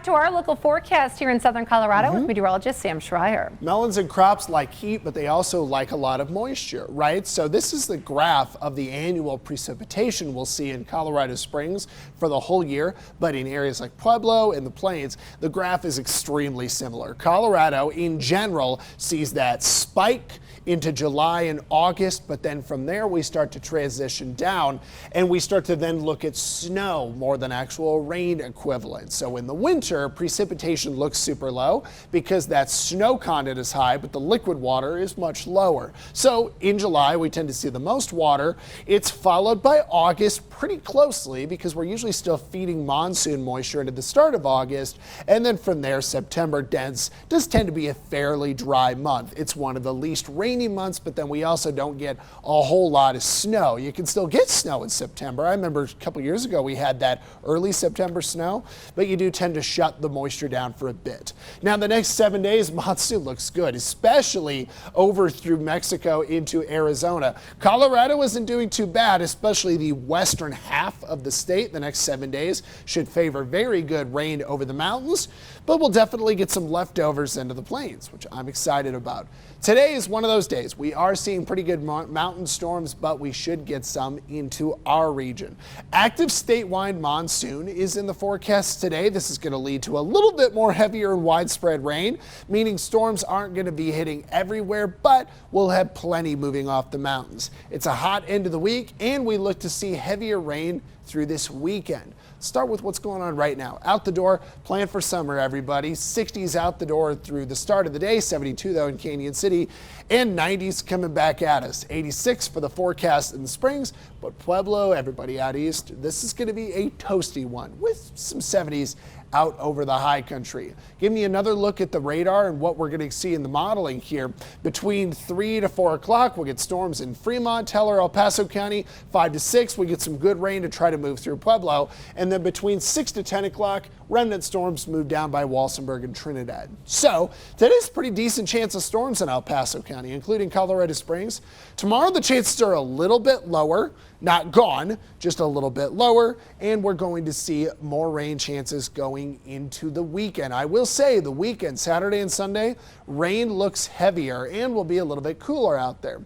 back to our local forecast here in southern Colorado with meteorologist Sam Schreier. Melons and crops like heat, but they also like a lot of moisture, right? So this is the graph of the annual precipitation we'll see in Colorado Springs for the whole year. But in areas like Pueblo and the Plains, the graph is extremely similar. Colorado in general sees that spike into July and August, but then from there we start to transition down and we start to then look at snow more than actual rain equivalent. So in the winter, precipitation looks super low because that snow content is high, but the liquid water is much lower. So in July, we tend to see the most water. It's followed by August pretty closely because we're usually still feeding monsoon moisture into the start of August. And then from there, September does tend to be a fairly dry month. It's one of the least rainy months, but then we also don't get a whole lot of snow. You can still get snow in September. I remember a couple years ago we had that early September snow, but you do tend to shut the moisture down for a bit. Now the next 7 days, monsoon looks good, especially over through Mexico into Arizona. Colorado isn't doing too bad, especially the western half of the state. The next 7 days should favor very good rain over the mountains, but we'll definitely get some leftovers into the plains, which I'm excited about. Today is one of those days. We are seeing pretty good mountain storms, but we should get some into our region. Active statewide monsoon is in the forecast today. This is going to lead to a little bit more heavier and widespread rain, meaning storms aren't going to be hitting everywhere, but we'll have plenty moving off the mountains. It's a hot end of the week, and we look to see heavier rain through this weekend. Start with what's going on right now. Out the door, plan for summer, everybody. 60s out the door through the start of the day, 72 though in Canyon City, and 90s coming back at us. 86 for the forecast in the Springs, but Pueblo, everybody out east, this is going to be a toasty one with some 70s out over the high country. Give me another look at the radar and what we're going to see in the modeling here. Between 3 to 4 o'clock, we'll get storms in Fremont, Teller, El Paso County. 5 to 6, we get some good rain to try to move through Pueblo. And then between 6 to 10 o'clock, remnant storms move down by Walsenburg and Trinidad. So today's a pretty decent chance of storms in El Paso County, including Colorado Springs. Tomorrow, the chances are a little bit lower. Not gone, just a little bit lower, and we're going to see more rain chances going into the weekend. I will say the weekend, Saturday and Sunday, rain looks heavier and will be a little bit cooler out there.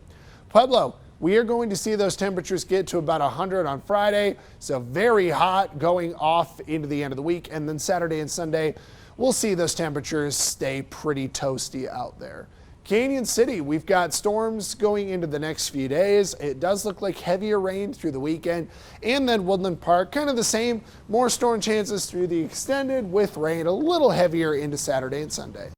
Pueblo, we are going to see those temperatures get to about 100 on Friday, so very hot going off into the end of the week, and then Saturday and Sunday, we'll see those temperatures stay pretty toasty out there. Canyon City, we've got storms going into the next few days. It does look like heavier rain through the weekend. And then Woodland Park, kind of the same, more storm chances through the extended with rain a little heavier into Saturday and Sunday.